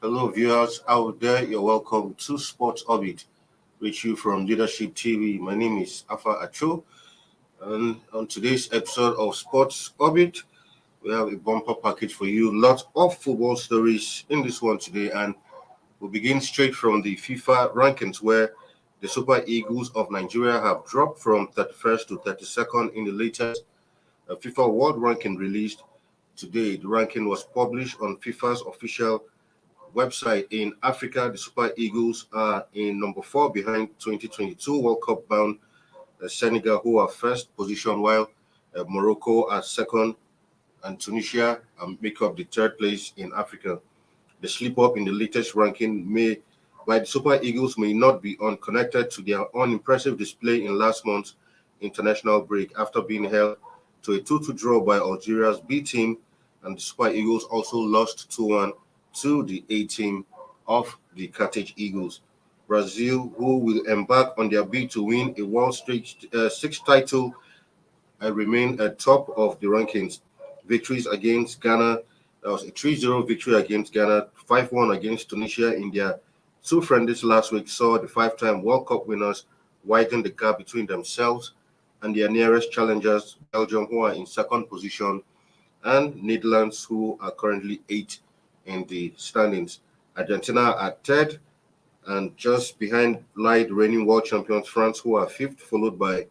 Hello, viewers out there. You're welcome to Sports Orbit, with you from Leadership TV. My name is Afa Acho, and on today's episode of Sports Orbit, we have a bumper package for you. Lots of football stories in this one today, and we'll begin straight from the FIFA rankings, where the Super Eagles of Nigeria have dropped from 31st to 32nd in the latest FIFA World Ranking released today. The ranking was published on FIFA's official website. In Africa, the Super Eagles are in number 4 behind 2022 World Cup bound Senegal, who are first position, while Morocco are second, and Tunisia make up the third place in Africa. The slip up in the latest ranking by the Super Eagles may not be unconnected to their unimpressive display in last month's international break after being held to a 2-2 draw by Algeria's B team, and the Super Eagles also lost 2-1 to the A team of the Carthage Eagles. Brazil, who will embark on their bid to win a World Sixth title, remain at top of the rankings. Victories against Ghana, that was a 3-0 victory against Ghana, 5-1 against Tunisia in their two friendlies last week, saw the five-time World Cup winners widen the gap between themselves and their nearest challengers, Belgium, who are in second position, and Netherlands, who are currently 8th in the standings. Argentina are third, and just behind lie the reigning world champions France, who are 5th, followed by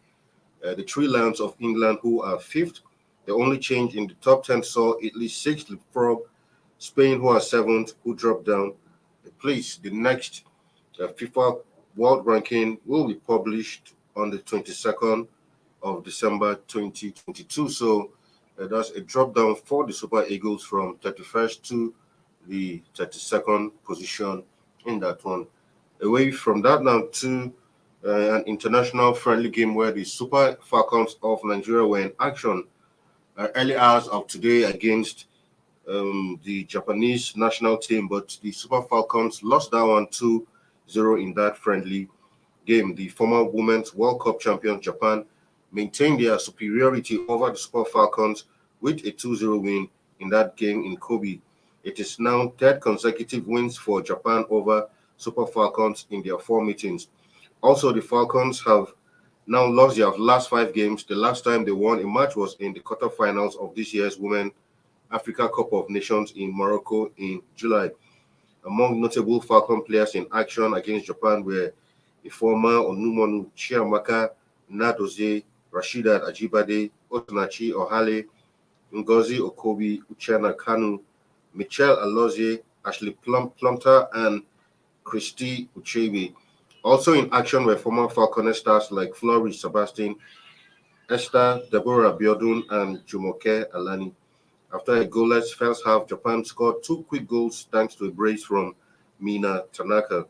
the Three Lions of England, who are 5th. The only change in the top 10 saw Italy 6th, from Spain, who are 7th, who dropped down a place. The next FIFA World Ranking will be published on the 22nd of December 2022. So that's a drop down for the Super Eagles from 31st to the 32nd position in that one. Away from that now to an international friendly game where the Super Falcons of Nigeria were in action early hours of today against the Japanese national team, but the Super Falcons lost that one 2-0 in that friendly game. The former Women's World Cup champion Japan maintained their superiority over the Super Falcons with a 2-0 win in that game in Kobe. It is now third consecutive wins for Japan over Super Falcons in their 4 meetings. Also, the Falcons have now lost their last 5 games. The last time they won a match was in the quarterfinals of this year's Women Africa Cup of Nations in Morocco in July. Among notable Falcon players in action against Japan were the former Onumonu Chiamaka, Nadozie, Rashidat Ajibade, Otonachi Ohale, Ngozi Okobi, Uchenna Kanu, Michelle Alozie, Ashley Plumter, and Christy Uchebe. Also in action were former Falconer stars like Flori Sebastian, Esther Deborah Biodun, and Jumoke Alani. After a goalless first half, Japan scored 2 quick goals thanks to a brace from Mina Tanaka.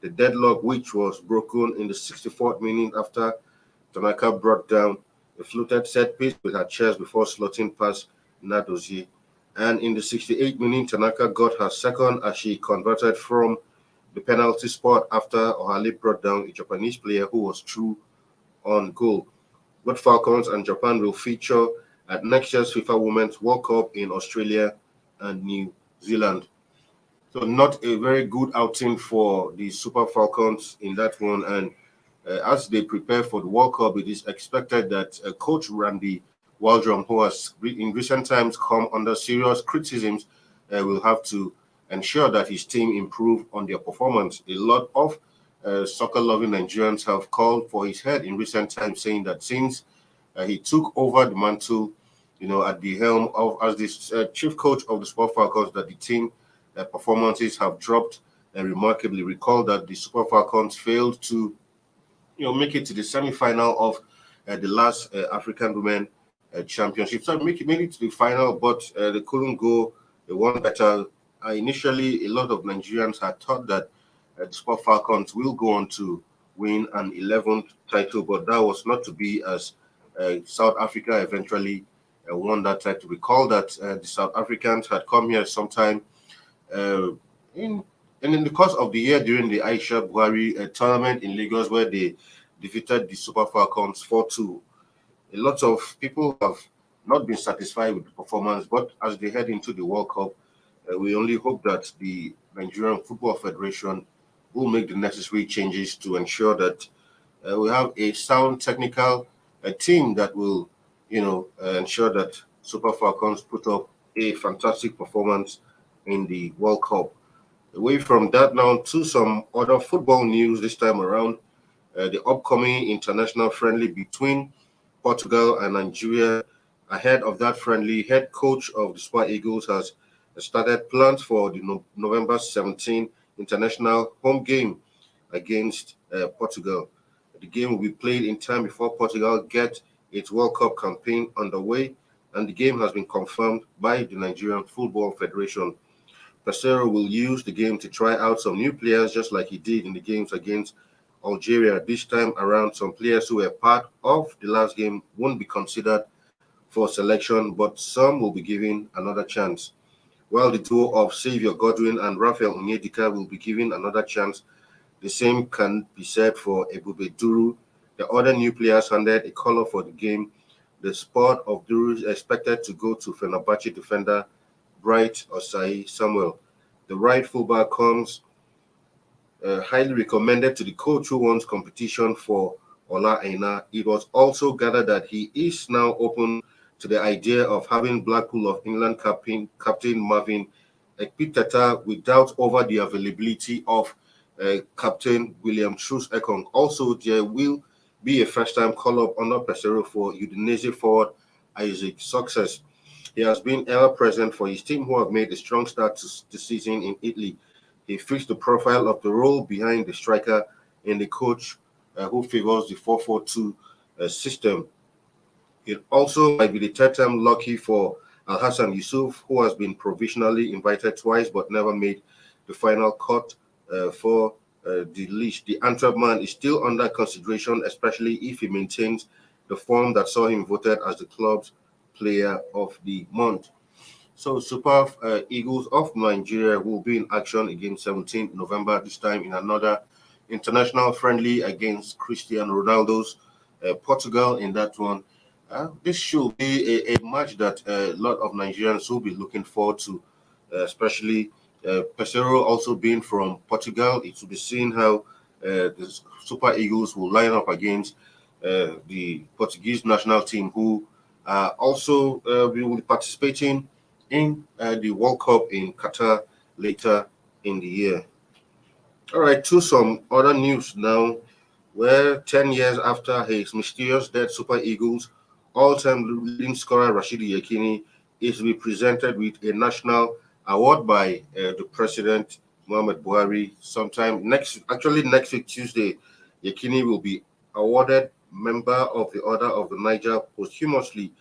The deadlock, which was broken in the 64th minute after Tanaka brought down a floated set piece with her chest before slotting past Nadozie. And in the 68th minute, Tanaka got her second as she converted from the penalty spot after Ohale brought down a Japanese player who was through on goal. Both Falcons and Japan will feature at next year's FIFA Women's World Cup in Australia and New Zealand. So not a very good outing for the Super Falcons in that one. And as they prepare for the World Cup, it is expected that Coach Randy Waldrum, who has in recent times come under serious criticisms, will have to ensure that his team improve on their performance. A lot of soccer-loving Nigerians have called for his head in recent times, saying that since he took over the mantle, at the helm of as the chief coach of the Super Falcons, that the team performances have dropped remarkably. Recall that the Super Falcons failed to, make it to the semi-final of the last African Women Championship. So made it to the final, but they couldn't go one better. Initially, a lot of Nigerians had thought that the Super Falcons will go on to win an 11th title, but that was not to be, as South Africa eventually won that title. Recall that the South Africans had come here sometime in the course of the year during the Aisha Buhari tournament in Lagos, where they defeated the Super Falcons 4-2. A lot of people have not been satisfied with the performance, but as they head into the World Cup, We only hope that the Nigerian Football Federation will make the necessary changes to ensure that we have a sound technical team that will, ensure that Super Falcons put up a fantastic performance in the World Cup. Away from that now to some other football news this time around, the upcoming international friendly between Portugal and Nigeria. Ahead of that friendly, head coach of the Super Eagles has started plans for the November 17 international home game against Portugal. The game will be played in time before Portugal get its World Cup campaign underway, and the game has been confirmed by the Nigerian Football Federation. Pesero will use the game to try out some new players, just like he did in the games against Algeria. This time around, some players who were part of the last game won't be considered for selection, but some will be given another chance. While the duo of Xavier Godwin and Rafael Onyedika will be given another chance, the same can be said for Ebube Duru. The other new players handed a color for the game. The spot of Duru is expected to go to Fenerbahce defender Bright Osai Samuel. The right fullback comes highly recommended to the coach who wants competition for Ola Aina. It was also gathered that he is now open to the idea of having Blackpool of England captain Marvin Ekpiteta without over the availability of Captain William Truss Ekong. Also, there will be a first-time call-up under Pesero for Udinese forward Isaac Success. He has been ever present for his team, who have made a strong start to the season in Italy. He fits the profile of the role behind the striker in the coach who favors the 4-4-2 system. It also might be the third time lucky for Al Hassan Yusuf, who has been provisionally invited twice but never made the final cut for the list. The Antwerp man is still under consideration, especially if he maintains the form that saw him voted as the club's player of the month. So, Super Eagles of Nigeria will be in action against 17th November, this time in another international friendly against Cristiano Ronaldo's Portugal in that one. This should be a match that a lot of Nigerians will be looking forward to, especially Pesero also being from Portugal. It will be seen how the Super Eagles will line up against the Portuguese national team, who also will be participating in the World Cup in Qatar later in the year. All right, to some other news now, where 10 years after his mysterious death, Super Eagles all-time leading scorer Rashidi Yekini is to be presented with a national award by the President Muhammad Buhari sometime next week, Tuesday. Yekini will be awarded member of the Order of the Niger posthumously.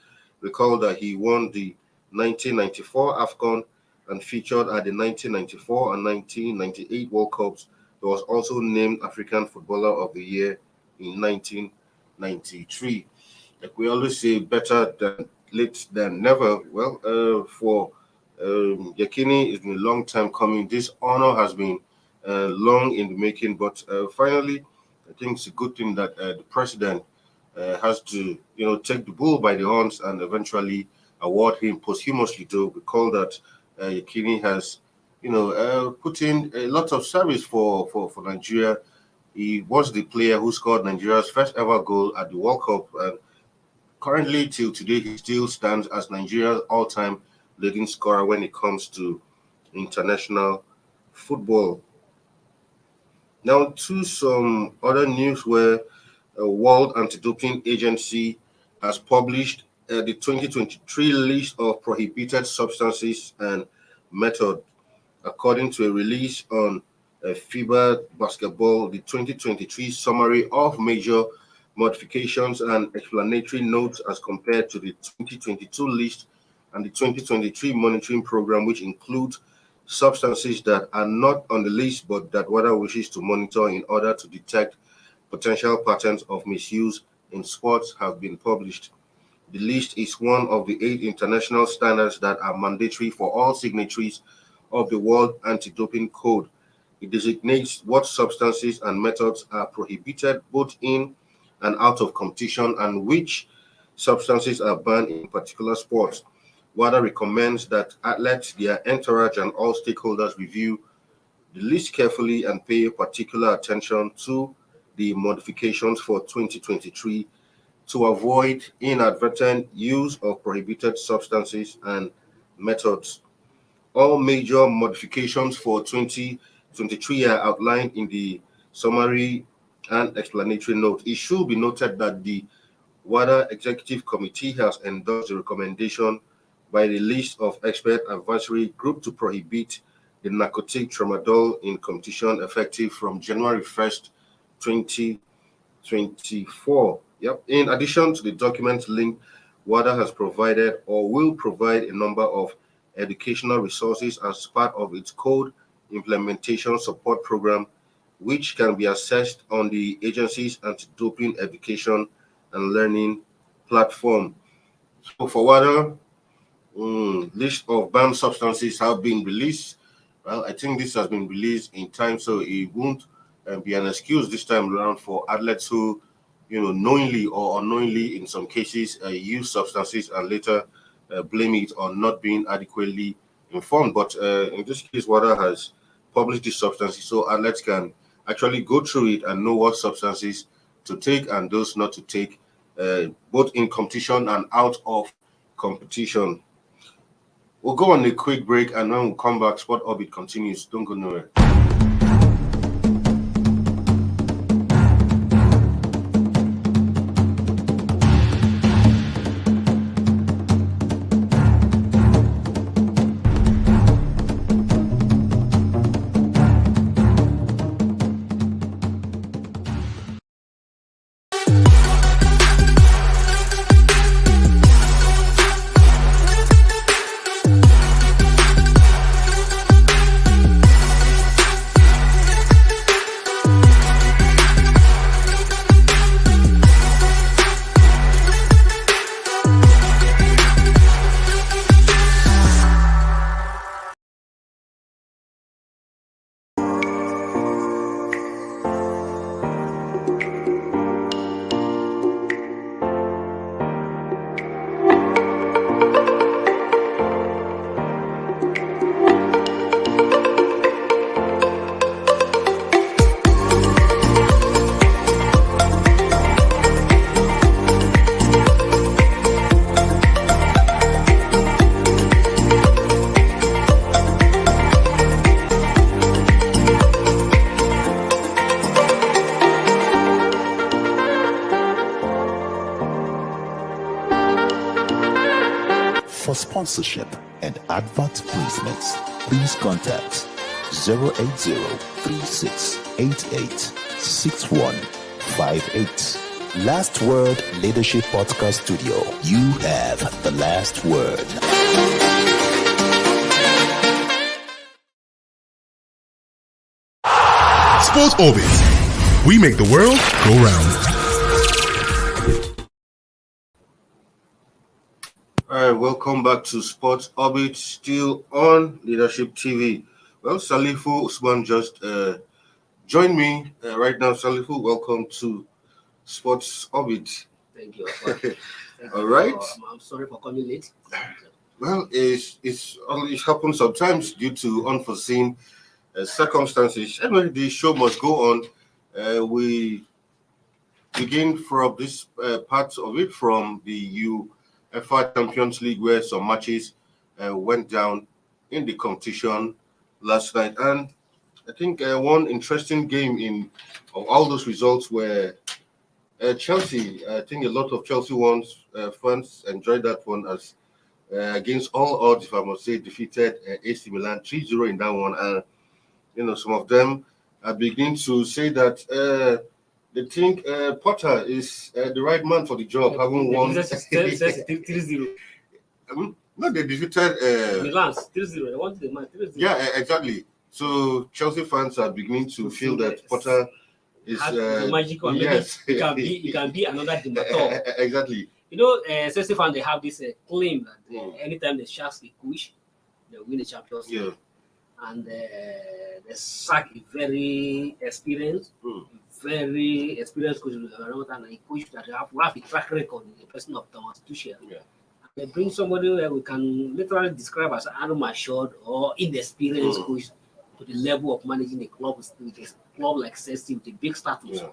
Recall that he won the 1994 AFCON and featured at the 1994 and 1998 World Cups. He was also named African Footballer of the Year in 1993. Like we always say, better than late than never. Well, for Yakini, it's been a long time coming. This honor has been long in the making, but finally, I think it's a good thing that the president has to, take the bull by the horns and eventually award him posthumously. To recall that Yakini has, put in a lot of service for Nigeria. He was the player who scored Nigeria's first ever goal at the World Cup, and currently till today he still stands as Nigeria's all-time leading scorer when it comes to international football. Now to some other news where World Anti-Doping Agency has published the 2023 list of prohibited substances and methods. According to a release on FIBA Basketball, the 2023 summary of major modifications and explanatory notes as compared to the 2022 list and the 2023 monitoring program, which includes substances that are not on the list but that WADA wishes to monitor in order to detect potential patterns of misuse in sports, have been published. The list is one of the 8 international standards that are mandatory for all signatories of the World Anti-Doping Code. It designates what substances and methods are prohibited both in and out of competition and which substances are banned in particular sports. WADA recommends that athletes, their entourage, and all stakeholders review the list carefully and pay particular attention to the modifications for 2023 to avoid inadvertent use of prohibited substances and methods. All major modifications for 2023 are outlined in the summary and explanatory note. It should be noted that the WADA Executive Committee has endorsed the recommendation by the list of expert advisory group to prohibit the narcotic tramadol in competition effective from January 1st, 2024. Yep. In addition to the document link, WADA has provided or will provide a number of educational resources as part of its code implementation support program, which can be accessed on the agency's anti-doping education and learning platform. So for WADA, list of banned substances have been released. Well, I think this has been released in time, so it won't be an excuse this time around for athletes who, knowingly or unknowingly, in some cases, use substances and later blame it on not being adequately informed. But in this case, WADA has published these substances so athletes can actually go through it and know what substances to take and those not to take, both in competition and out of competition. We'll go on a quick break and when we come back, Sport Orbit continues. Don't go nowhere. For sponsorship and advert placements, please contact 080-3688-6158. Last Word Leadership Podcast Studio. You have the last word. Sports Orbit. We make the world go round. All right, welcome back to Sports Orbit, still on Leadership TV. Well, Salifu Usman just joined me right now. Salifu, welcome to Sports Orbit. Thank you. All right. I'm sorry for coming late. Well, it happens sometimes due to unforeseen circumstances. Anyway, the show must go on. We begin from this part of it from the UEFA Champions League, where some matches went down in the competition last night. And I think one interesting game of all those results were Chelsea. I think a lot of Chelsea fans enjoyed that one as against all odds, if I must say, defeated AC Milan 3-0 in that one. And, some of them are beginning to say that they think Potter is the right man for the job, having won. 3-0. No, they defeated Milan 3-0. They wanted the man 3-0. Yeah, exactly. So Chelsea fans are beginning to feel that Potter is the magical. Yes, it can be another Dimator. Exactly. Chelsea fans, they have this claim that anytime the Sharks they push, they win the Champions League. Yeah. And the sack is very experienced, coach, and a coach that have a track record in the person of Thomas Tuchel. Yeah. They bring somebody where we can literally describe as unmatured or inexperienced coach to the level of managing a club with a club like Chelsea with a big status. Yeah.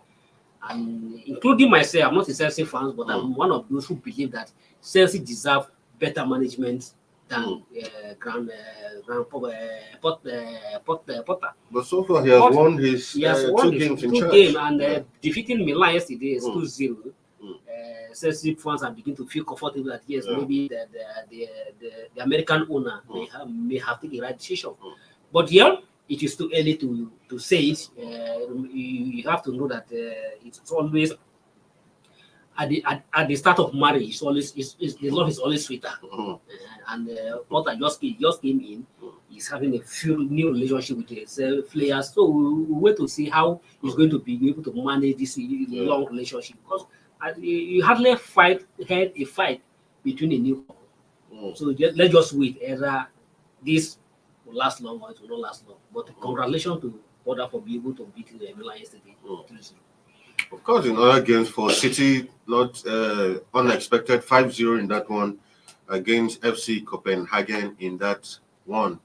And including myself, I'm not a Chelsea fan, but I'm one of those who believe that Chelsea deserve better management than Potter. But so far, he has won his He has two games in charge. Games and defeating Milan yesterday is 2-0. Chelsea fans are beginning to feel comfortable that yes, maybe the American owner may have taken the right decision. But yeah, it is too early to say it. You have to know that it's always at the start of marriage. It's always the love is always sweeter. And Potter just came in. He's having a few new relationship with his players, so we wait to see how he's going to be able to manage this long relationship, because you hardly had a fight between a new couple. So let's just wait either this will last long or it will not last long. But congratulations to Potter for being able to beat Milan yesterday. Of course, in other games for City, not unexpected 5-0 in that one against FC Copenhagen in that one.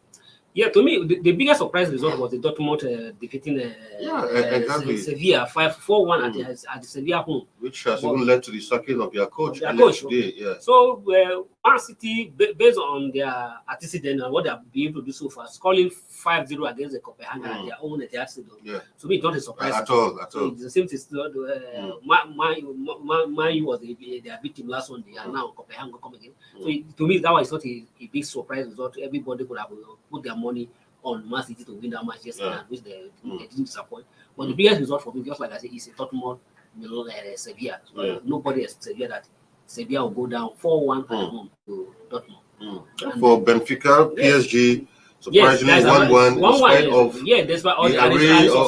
Yeah, to me, the biggest surprise result was the Dortmund defeating exactly. Sevilla 5-4-1 at the Sevilla home, which has even led to the sacking of their coach. Today. Yeah. So, Man City, based on their antecedent and what they have been able to do so far, scoring 5-0 against the Copenhagen at their own at the Arsenal. Yeah. To me, it's not a surprise at all. It's the same thing. Man was their victim last Sunday, and now Copenhagen come again. So to me, that was not a big surprise result. Everybody could have put their money on Man City to win that match yesterday, which they didn't disappoint. But the biggest result for me, just like I said, is a Dortmund Sevilla. So nobody expected that Sevilla will go down 4-1 at home to Dortmund. For Benfica, PSG, surprisingly 1-1 in spite of despite all the array of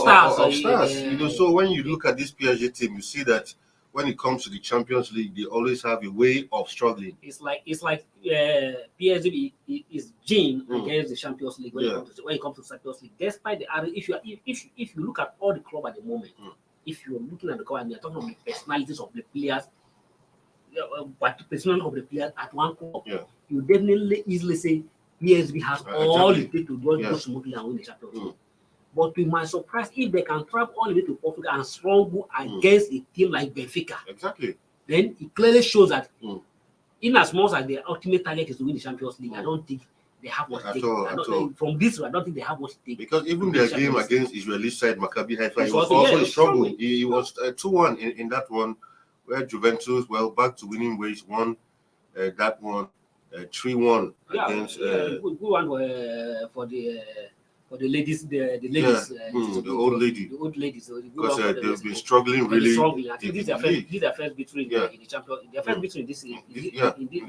stars. So when you look at this PSG team, you see that when it comes to the Champions League, they always have a way of struggling. It's like PSG is gene against the Champions League when it comes to Champions League. Despite the array, if you look at all the club at the moment, if you're looking at the club and you're talking about the personalities of the players, at one club, you definitely easily say PSG has all it takes to go smoothly and win the Champions League. But to my surprise, if they can travel all the way to Portugal and struggle against a team like Benfica, then it clearly shows that in as much as their ultimate target is to win the Champions League, I don't think they have what it takes. From this, I don't think they have what it takes. Because even their game against Israeli side Maccabi Haifa, it was also a struggle. It was 2-1 in that one, where Juventus, back to winning ways, won that one 3-1 against. Good one for the ladies, the ladies, the old lady. The old ladies. Because they've been struggling really. I think this is their first victory in the Champions. Their first victory in this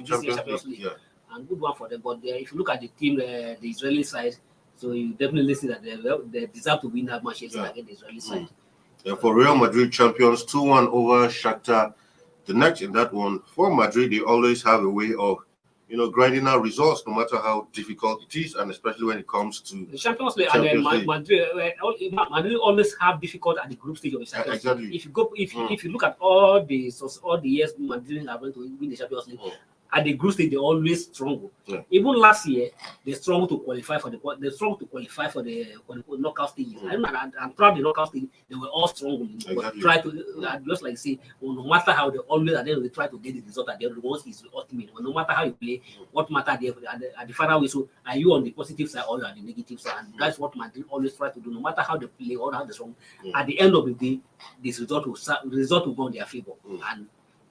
Champions League. And good one for them. But if you look at the team, the Israeli side, so you definitely see that they deserve to win that match against the Israeli side. For Real Madrid champions, 2-1 over Shakhtar. The next in that one, for Madrid, they always have a way of grinding out results, no matter how difficult it is, and especially when it comes to the Champions League. And Madrid always have difficult at the group stage of the Champions League. If you look at all the years Madrid have went to win the Champions League, at the group stage they always struggle. Even last year they struggled to qualify for the knockout stages. I'm proud the knockout stage they were all struggling. But try to just like say, no matter how they always at the end they try to get the result at the end. Once is the ultimate. No matter how you play, what matter at the final whistle, are you on the positive side or on the negative side? And that's what Madrid always try to do. No matter how they play or how they struggle, at the end of the day, this result will go in their favor. And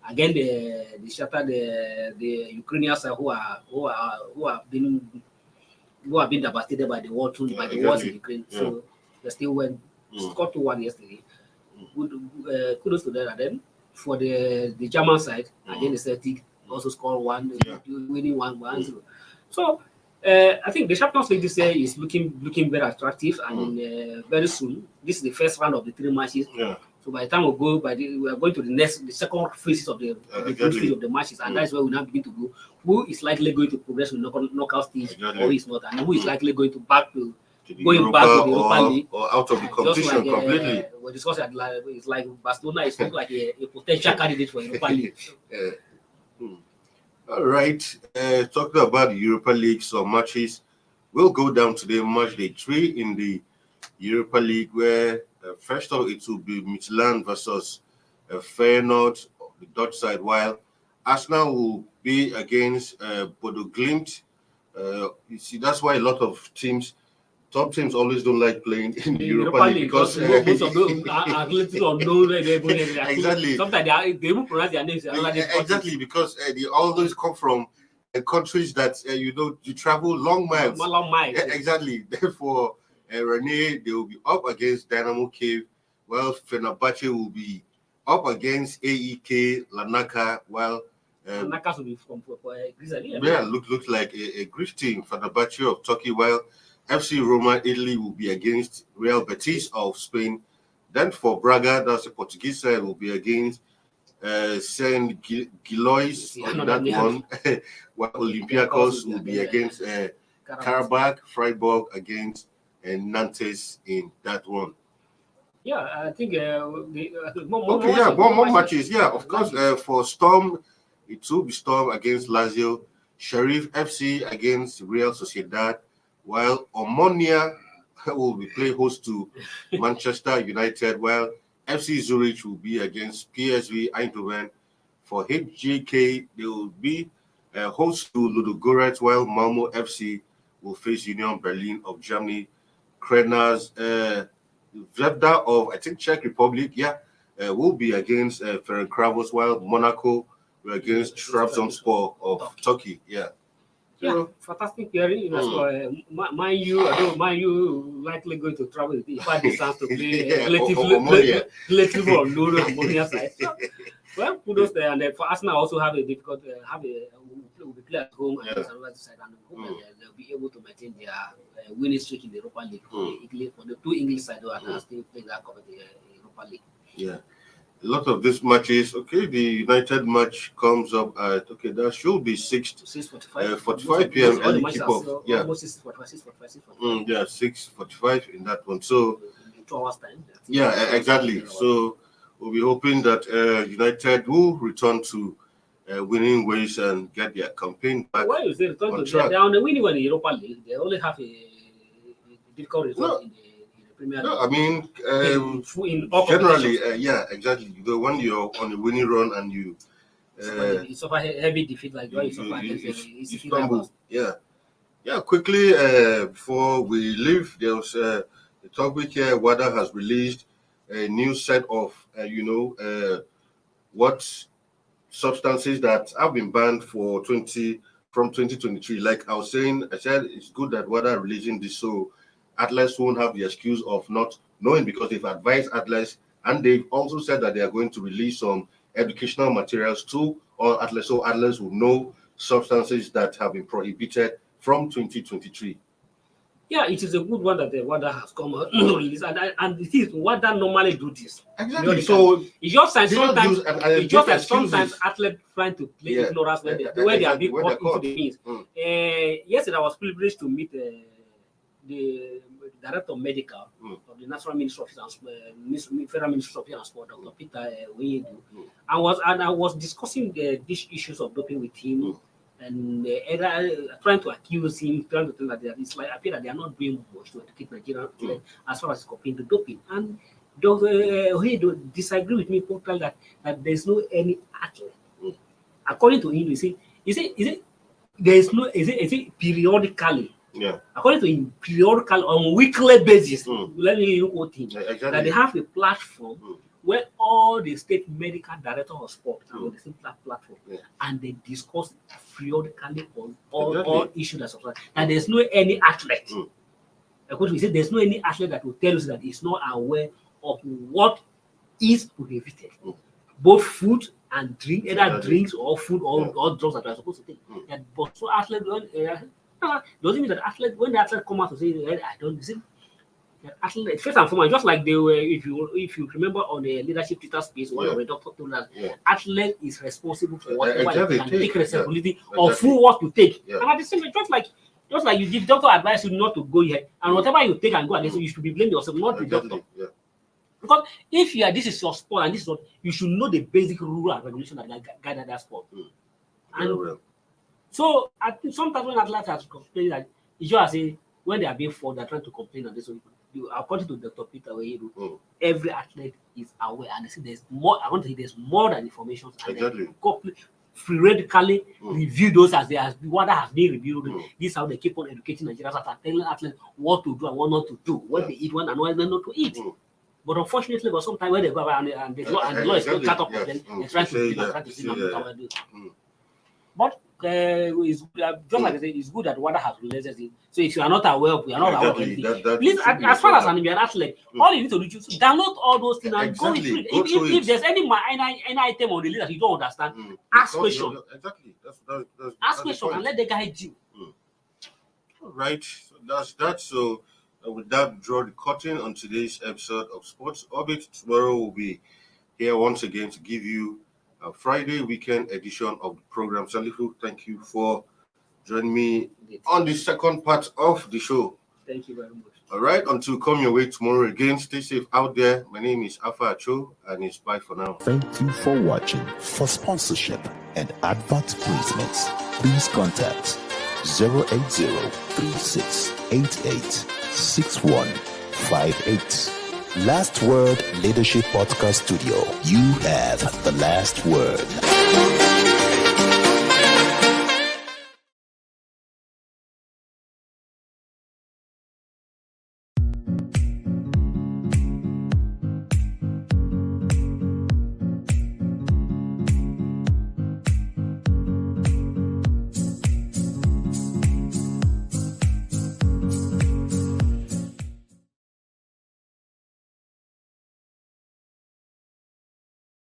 again, the Shakhtar, the Ukrainians who have been devastated by the war wars in Ukraine. So they still went scored 2-1 yesterday. Kudos to them. And then for the German side, again the Celtic also scored 1, winning 1-0. So I think the Champions League this year is looking very attractive, and very soon this is the first round of the 3 matches. So by the time we are going to the second phases of the group stage of the matches, and that's where we now begin to go. Who is likely going to progress with knockout stage, or is not, and who is likely going to back to the Europa League or out of the competition completely. We discussed that it's like Barcelona is like a potential candidate for Europa League. All right. Talking about the Europa League, some matches will go down today, match day 3 in the Europa League, where first off it will be Midtjylland versus Feyenoord, the Dutch side, while Arsenal will be against Bodo Glimt. You see, that's why a lot of teams, top teams, always don't like playing in the Europa League because most of those athletes don't know where they're going. exactly. Sometimes they even pronounce their names. Exactly, because they always come from countries that you travel long miles. Long miles. Exactly. Therefore, Rene, they will be up against Dynamo Cave, while Fenerbahce will be up against AEK Larnaca, while Larnaca will be from Greece. yeah, looks like a Greek team, Fenerbahce of Turkey, while FC Roma Italy will be against Real Betis of Spain. Then for Braga, that's the Portuguese side, will be against Saint Gilois on that one, while Olympiacos will be against Karabakh, Freiburg against Nantes in that one. Yeah, I think more matches. Yeah, of course. For Storm, it will be Storm against Lazio, Sheriff FC against Real Sociedad, while Omonia will be play host to Manchester United, while FC Zurich will be against PSV Eindhoven. For HJK, they will be host to Ludogorets, while Malmo FC will face Union Berlin of Germany. Krenaz Vevda of, I think, Czech Republic, will be against Ferencvaros, while Monaco will against Trabzonspor of Turkey. Yeah. Yeah, fantastic hearing. Mind you likely going to travel the far distance to play relative or low Ammonia side. Well, kudos there. And for Arsenal, also have a difficult, will be play at home and another side, and hope that they'll be able to maintain their winning streak in the Europa League for the two English sides that are still playing that cover the Europa League. Yeah. A lot of these matches, okay, the United match comes up at, that should be 45 p.m. early kickoff. Yeah. Almost 6:45. 6:45 in that one. So, 2 hours time. Yeah, exactly. So, we'll be hoping that United will return to winning ways and get their campaign back. Why is they return to track? They're on the winning one in the Europa League. They only have a difficult result in the Premier League. No, I mean, generally, exactly. When you're on a winning run and you suffer heavy defeat like what you suffer against Istanbul. Yeah. Quickly, before we leave, there was a topic here. WADA has released a new set of, what substances that have been banned from 2023. Like I said it's good that WADA are releasing this so athletes won't have the excuse of not knowing, because they've advised athletes, and they've also said that they are going to release some educational materials to all athletes, so athletes will know substances that have been prohibited from 2023. Yeah, it is a good one that the WADA has come out release, and it is WADA normally do this. Exactly. So it's just like sometimes athletes trying to play ignorance when they are being caught into the means. Yesterday I was privileged to meet the director of medical of the National Ministry of Federal Ministry of Health and Sport, Dr. Peter Weyedu, and I was discussing these issues of doping with him. And trying to accuse him, trying to tell that it's like I feel that they are not doing much to educate Nigerians as far as comparing to doping. And Dr. Oyedo disagree with me totally that there's no any athlete. According to him, is it periodically? Yeah. According to him, periodically on weekly basis. Let me quote him that they have a platform where all the state medical director of sport are on the same platform, and they discuss periodically on all issues that subscribe. And there's no any athlete. According to me, there's no any athlete that will tell us that he's not aware of what is prohibited, both food and drink, either drinks or food or drugs that are supposed to take. But so athletes doesn't mean that athlete when the athlete come out to say I don't see. Athlete, first and foremost, just like they were, if you remember on a leadership Twitter space, one of the doctor told us, athlete is responsible for whatever they can take responsibility of full what to take. And at the same time, just like you give doctor advice you not to go here, and whatever you take and go against, you should be blaming yourself, not the doctor. Because if this is your sport and this is what you should know the basic rule and regulation that guide that sport. So I think sometimes when athletes are complaining that it's just as say when they are being fought, they're trying to complain and this. So according to Dr. Peter Oyeru, every athlete is aware and they say there's more. I want to say there's more than information. And Exactly. theoretically review those as what has been reviewed. This is how they keep on educating Nigerians after telling athletes what to do and what not to do, what they eat, what and what not to eat. But unfortunately, sometimes when they go and the law is not cut up with them, they try to see what they do. But it's just like I said, it's good that water has released it. So if you are not aware of, you are not aware of anything. Please, as far as you're an athlete, all you need to do is download all those things and go through it. If there's any item on the list that you don't understand, ask questions. Exactly. Ask questions and let the guide you. All right. So that's that. So with that, draw the curtain on today's episode of Sports Orbit. Tomorrow we'll be here once again to give you a Friday weekend edition of the program. Salifu, thank you for joining me on the second part of the show. Thank you very much. All right, until we come your way tomorrow again, stay safe out there. My name is Alpha Acho, and it's bye for now. Thank you for watching. For sponsorship and advert placements, please contact 080-3688-6158. Last Word Leadership Podcast Studio. You have the last word.